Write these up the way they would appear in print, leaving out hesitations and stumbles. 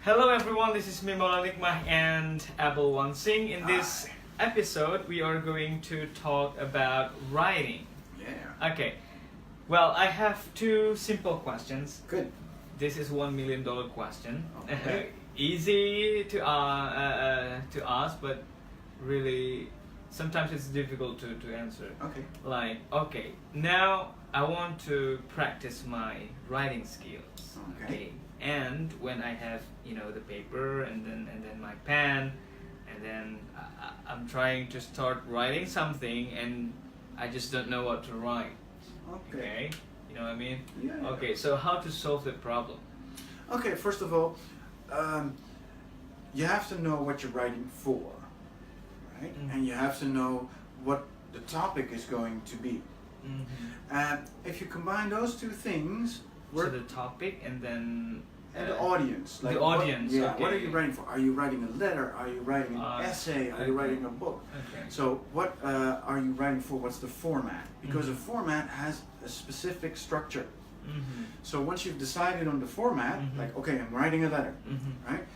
Hello everyone, this is Maula Nikma and Abel Wansink. In this episode, we are going to talk about writing. Yeah. Okay. Well, I have two simple questions. Good. This is $1 million question. Okay. Easy to ask, but really sometimes it's difficult to answer. Okay. Okay, now I want to practice my writing skills. Okay. And when I have, the paper and then my pen, and then I'm trying to start writing something, and I just don't know what to write. Okay. You know what I mean? Yeah. Okay. So how to solve the problem? Okay. First of all, you have to know what you're writing for, right? Mm-hmm. And you have to know what the topic is going to be. Mm-hmm. And if you combine those two things, So the topic and then and the audience. The audience. What are you writing for? Are you writing a letter? Are you writing an essay? Are you writing a book? Okay. So what are you writing for? What's the format? Because a format has a specific structure. Mm-hmm. So once you've decided on the format, like, okay, I'm writing a letter, right?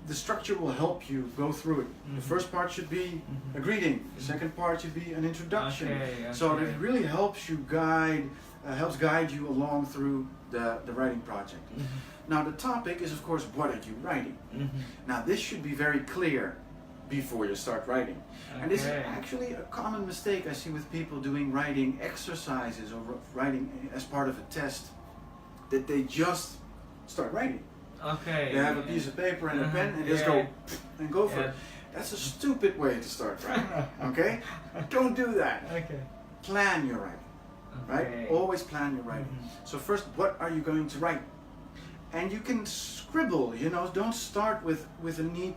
The structure will help you go through it. The first part should be a greeting. The second part should be an introduction. So it really helps you guide you along through the writing project. Now the topic is, of course, what are you writing? Now this should be very clear before you start writing. And this is actually a common mistake I see with people doing writing exercises or writing as part of a test, that they just start writing. Okay. They have a piece of paper and a pen and just go for it. That's a stupid way to start writing. Okay? Don't do that. Okay. Plan your writing. Right? Always plan your writing. So first, what are you going to write? And you can scribble, don't start with a neat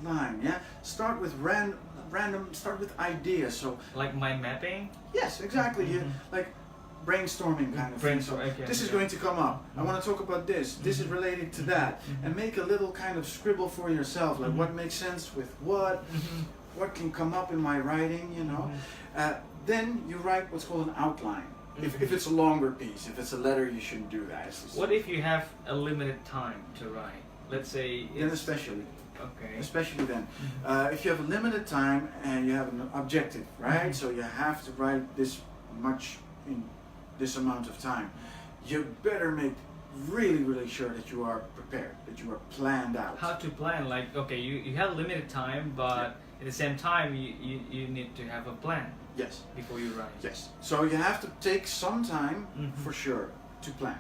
line, yeah? Start with random, start with ideas. So like mind mapping? Yes, exactly. Like brainstorming kind of thing. So this is going to come up. I want to talk about this. This is related to that. And make a little kind of scribble for yourself, like what makes sense with what can come up in my writing, Then you write what's called an outline. If it's a longer piece, if it's a letter, you shouldn't do that. What if you have a limited time to write? Let's say then especially. Okay. Especially then. If you have a limited time and you have an objective, right? So you have to write this much in this amount of time. You better make really, really sure that you are prepared, that you are planned out. How to plan? Like, okay, you have limited time, but at the same time, you need to have a plan. Yes. Before you write. Yes. So you have to take some time for sure to plan,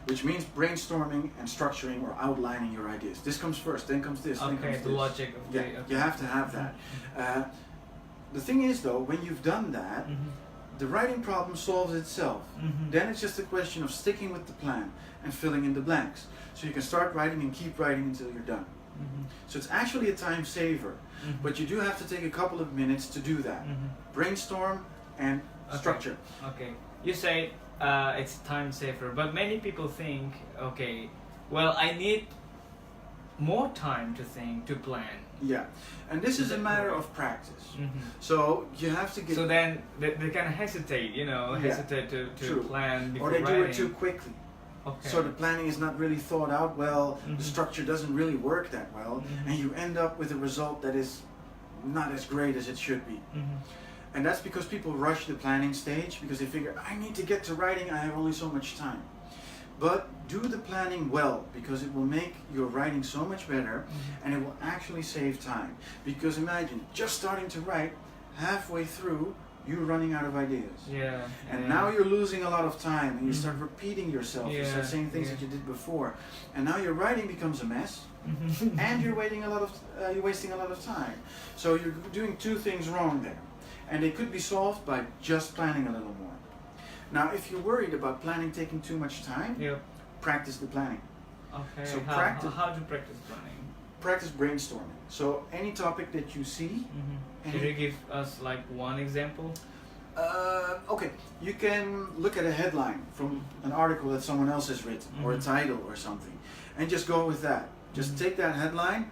which means brainstorming and structuring or outlining your ideas. This comes first, then comes this, then comes this. The logic of the... You have to have that. The thing is though, when you've done that, the writing problem solves itself. Then it's just a question of sticking with the plan and filling in the blanks. So you can start writing and keep writing until you're done. So it's actually a time saver, but you do have to take a couple of minutes to do that. Brainstorm and structure. Okay. You say it's time saver, but many people think, okay, well, I need more time to think, to plan. Yeah, and this is a matter of practice. So you have to get... So then they kind of hesitate, hesitate to plan before writing. Or they writing. do it too quickly. Okay. So the planning is not really thought out well, the structure doesn't really work that well, and you end up with a result that is not as great as it should be. And that's because people rush the planning stage because they figure, I need to get to writing, I have only so much time. But do the planning well, because it will make your writing so much better, and it will actually save time. Because imagine, just starting to write, halfway through, you're running out of ideas. And now you're losing a lot of time, and you start repeating yourself, you start saying things that you did before. And now your writing becomes a mess, and you're wasting a lot of time. So you're doing two things wrong there. And they could be solved by just planning a little more. Now, if you're worried about planning taking too much time, practice the planning. Okay. So how to practice planning? Practice brainstorming. So any topic that you see. Can you give us like one example? Okay, you can look at a headline from an article that someone else has written, or a title or something, and just go with that. Just take that headline,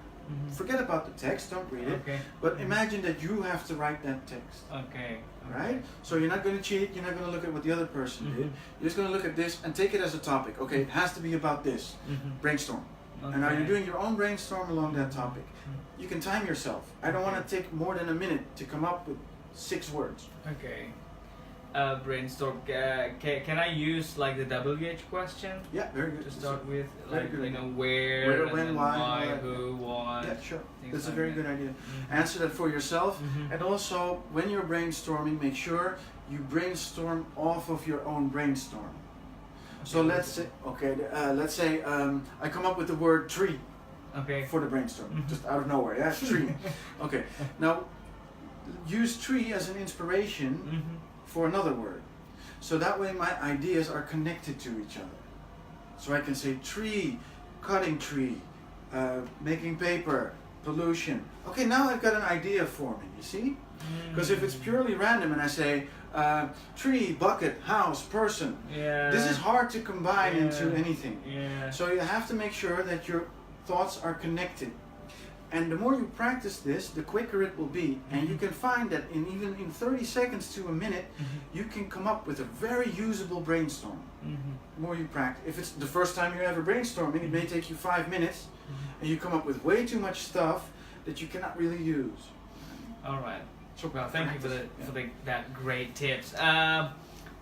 forget about the text, don't read it, but imagine that you have to write that text. Okay. Right? So you're not going to cheat, you're not going to look at what the other person did, you're just going to look at this and take it as a topic. Okay, it has to be about this. Brainstorm. And now you're doing your own brainstorm along that topic. You can time yourself. I don't want to take more than a minute to come up with 6 words. Okay. Brainstorm. Can I use like the WH question? Yeah, very good. To start with, very like good you know, Where, where, when, and then why, who, what. Yeah, sure. That's a like very that. good idea. Mhm. Answer that for yourself. Mhm. And also, when you're brainstorming, make sure you brainstorm off of your own brainstorm. So Okay. let's say I come up with the word tree Okay. for the brainstorm, Mhm. just out of nowhere. Yeah, tree. Okay. Now, use tree as an inspiration Mhm. for another word. So that way my ideas are connected to each other. So I can say tree, cutting tree, making paper, pollution. Okay, now I've got an idea forming, you see? Because if it's purely random and I say tree, bucket, house, person, Yeah. this is hard to combine Yeah. into anything. Yeah. So you have to make sure that your thoughts are connected. And the more you practice this, the quicker it will be. And you can find that even in 30 seconds to a minute, you can come up with a very usable brainstorm. The more you practice. If it's the first time you're ever brainstorming, it may take you 5 minutes, and you come up with way too much stuff that you cannot really use. All right. So Well, thank you for practice, that great tips.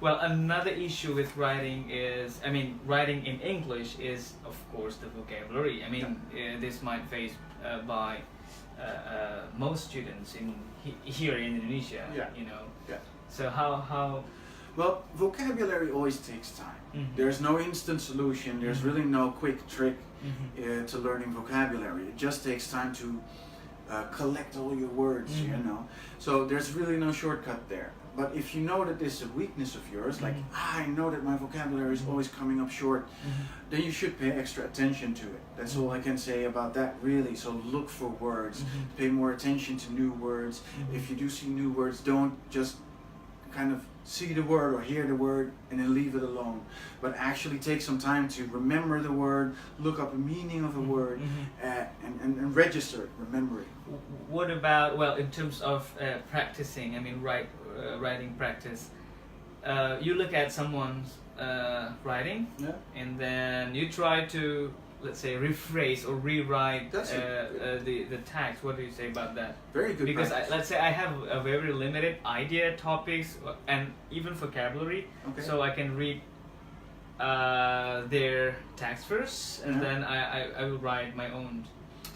Well, another issue with writing is, writing in English is, of course, the vocabulary. This might face by most students here in Indonesia. Yeah. You know. Yeah. So how? Well, vocabulary always takes time. Mhm. There's no instant solution. There's Mhm. really no quick trick Mhm. to learning vocabulary. It just takes time to collect all your words, you Mhm. know. So there's really no shortcut there. But if you know that this is a weakness of yours, like, I know that my vocabulary is always coming up short, then you should pay extra attention to it. That's all I can say about that, really. So look for words, pay more attention to new words. If you do see new words, don't just kind of see the word or hear the word and then leave it alone, but actually take some time to remember the word, look up the meaning of a word, and register it, remember it. What about, well, in terms of practicing? Writing practice. You look at someone's writing, and then you try to, let's say, rephrase or rewrite the text. What do you say about that? Very good. Because let's say I have a very limited idea, topics, and even vocabulary, so I can read their text first, and then I will write my own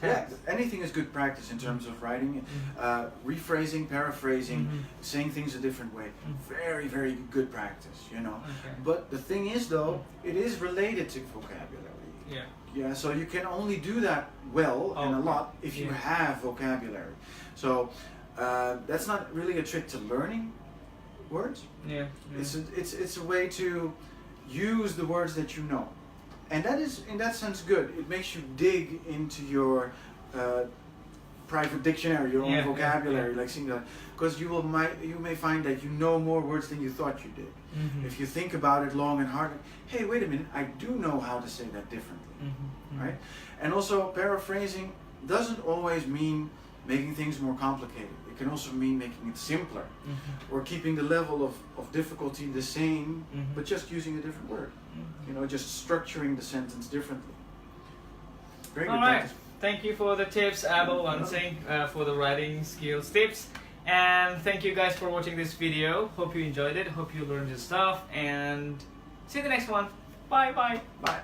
text. Yeah, anything is good practice in terms of writing, rephrasing, paraphrasing, saying things a different way. Very, very good practice, you know. Okay. But the thing is, though, it is related to vocabulary. Yeah. Yeah, so you can only do that well and a lot if you have vocabulary. So that's not really a trick to learning words. Yeah. It's a way to use the words that you know, and that is in that sense good. It makes you dig into your private dictionary, your own vocabulary, like seeing that, because you may find that you know more words than you thought you did. If you think about it long and hard, hey, wait a minute, I do know how to say that differently, right? And also, paraphrasing doesn't always mean making things more complicated. It can also mean making it simpler, or keeping the level of difficulty the same, but just using a different word. You know, just structuring the sentence differently. Very good. All right. Thank you for the tips, Abel Wansink, for the writing skills tips. And thank you guys for watching this video. Hope you enjoyed it. Hope you learned your stuff. And see you in the next one. Bye bye. Bye.